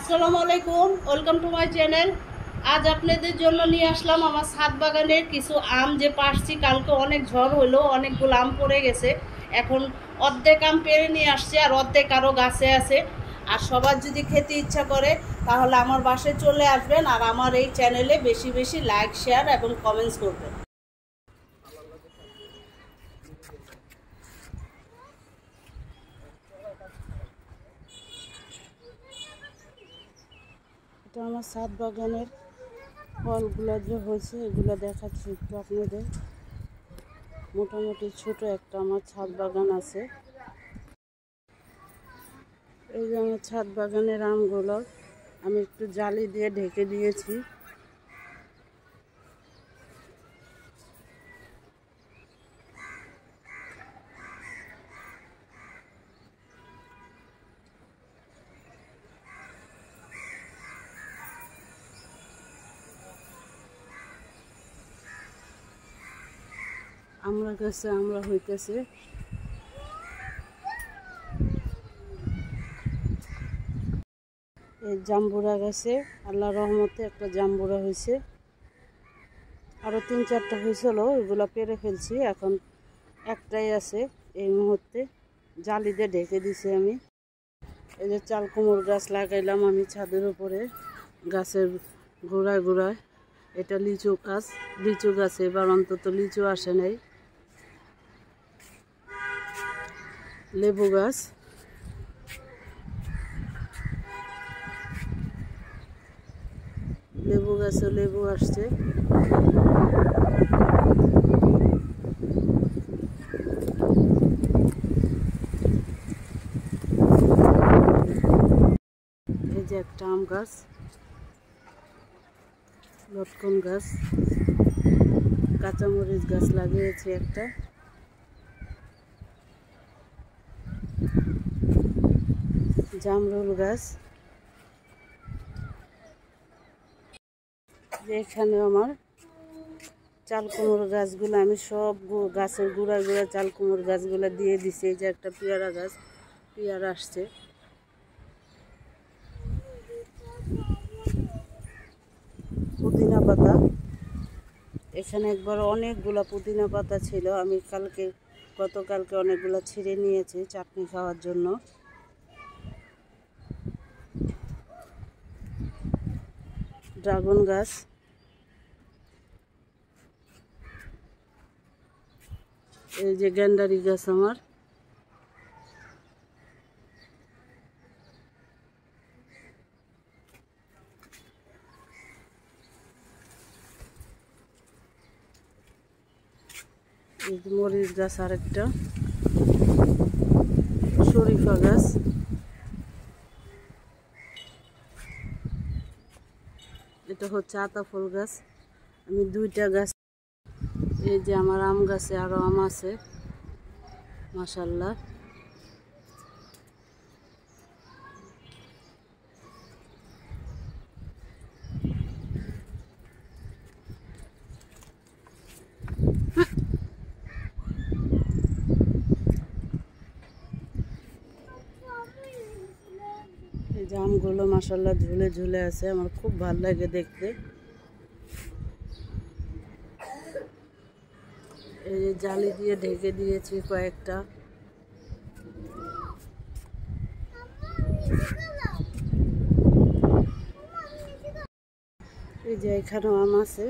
আসসালামু আলাইকুম, welcome to my channel. আজ আপনাদের জন্য নিয়ে আসলাম আমার ছাদ বাগানের কিছু আম যে পারছি। কালকে অনেক ঝড় হলো, অনেকগুলো আম পড়ে গেছে। এখন অর্ধেক আম পেরে নিয়ে আসছে আর অর্ধেক আরও গাছে আছে। আর সবার যদি খেতে ইচ্ছা করে তাহলে আমার বাসায় চলে আসবেন আর আমার এই চ্যানেলে বেশি বেশি লাইক, শেয়ার এবং কমেন্টস করবেন। এটা আমার ছাদ বাগানের ফলগুলো যে হয়েছে এগুলো দেখাচ্ছি একটু আপনাদের। মোটামুটি ছোট একটা আমার ছাদ বাগান আছে। এই যে আমার ছাদ বাগানের আমগুলো আমি একটু জালি দিয়ে ঢেকে দিয়েছি। আমরা গাছে আমরা হইতেছে। এই জাম্বুরা গাছে আল্লাহর রহমতে একটা জাম্বুরা হয়েছে, আরও 3-4টা হয়েছিল, এগুলো পেরে ফেলছি। এখন একটাই আছে এই মুহূর্তে, জালি দিয়ে ঢেকে দিছি আমি। এই যে চাল কুমড় গাছ লাগাইলাম আমি ছাদের উপরে গাছের গোড়ায় গোড়ায়। এটা লিচু গাছে এবার অন্তত লিচু আসে নাই। লেবু গাছ, লেবু গাছে লেবু আসছে। এই যে একটা আম গাছ, লটকন গাছ, কাঁচামরিচ গাছ লাগিয়েছি একটা। জামরুল গাছ, এখানে আমার চাল কুমড়ো গাছগুলো আমি সব গাছের গোড়ায় গোড়ায় চাল কুমড়ো গাছগুলো দিয়ে দিছি। এই যে একটা পেয়ারা গাছ, পেয়ারা আসছে। পুদিনা পাতা, এখানে একবার অনেকগুলা পুদিনা পাতা ছিল, আমি গতকালকে অনেকগুলো ছিঁড়ে নিয়েছি চাটনি খাওয়ার জন্য। ড্রাগন গাছ, এই যে গেন্ডারি গাছ আমার। এই যে মরিচ গাছ আরেকটা, শরীফা গাছ, এটা হচ্ছে আতা ফুল গাছ। আমি 2টা গাছ। এই যে আমার আম গাছে আরো আম আছে মাশাআল্লাহ। এই যে আমগুলো মাশাআল্লাহ ঝুলে ঝুলে আছে, আমার খুব ভালো লাগে দেখতে। এই যে জালি দিয়ে ঢেকে দিয়েছি কয়েকটা। এই যে এখানেও আম আছে।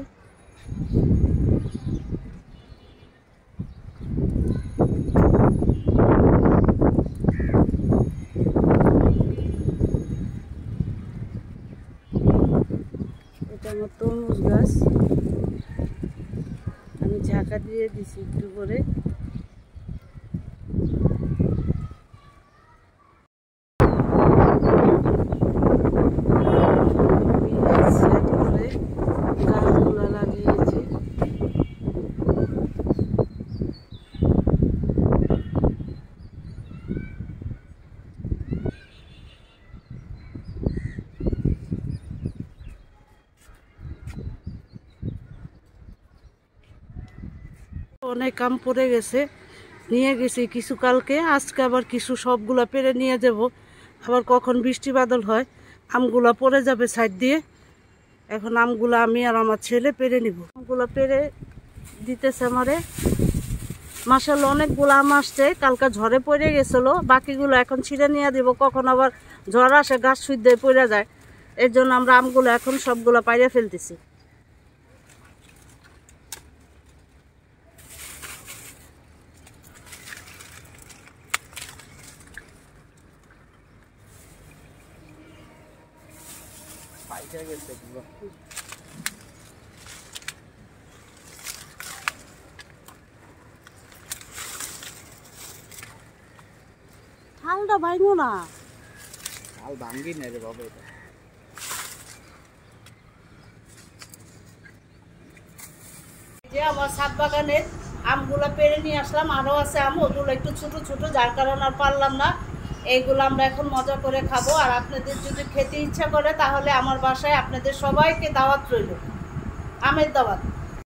এটা আমার তরমুজ গাছ, আমি ঝাঁকা দিয়ে দিছি একটু করে। গাছগুলো লাগিয়েছি। অনেক আম পড়ে গেছে, নিয়ে গেছি কিছু কালকে, আজকে আবার কিছু সবগুলা পেরে নিয়ে যাব। আবার কখন বৃষ্টি বাদল হয় আমগুলা পড়ে যাবে সাইড দিয়ে। এখন আমগুলা আমি আর আমার ছেলে পেরে নিব। আমগুলা পেরে দিতেছে আমারে। মাশাআল্লাহ অনেকগুলো আম আসছে, কালকে ঝড়ে পড়ে গেছিল, বাকিগুলো এখন ছিঁড়ে নিয়ে দিব। কখন আবার ঝড় আসে গাছ সুইদ্ধে পড়ে যায়, এর জন্য আমরা আমগুলো এখন সবগুলো পাইরে ফেলতেছি। থালটা ভাঙো না, থাল ভাঙ্গি না রে বাবা। এটা যে আমার ছাদ বাগানের আমগুলো পেরে নিয়ে আসলাম, আরও আছে আম, ওগুলো একটু ছোট ছোট, যার কারণে আর পারলাম না। এইগুলো আমরা এখন মজা করে খাবো। আর আপনাদের যদি খেতে ইচ্ছা করে তাহলে আমার বাসায় আপনাদের সবাইকে দাওয়াত রইল, আমের দাওয়াত।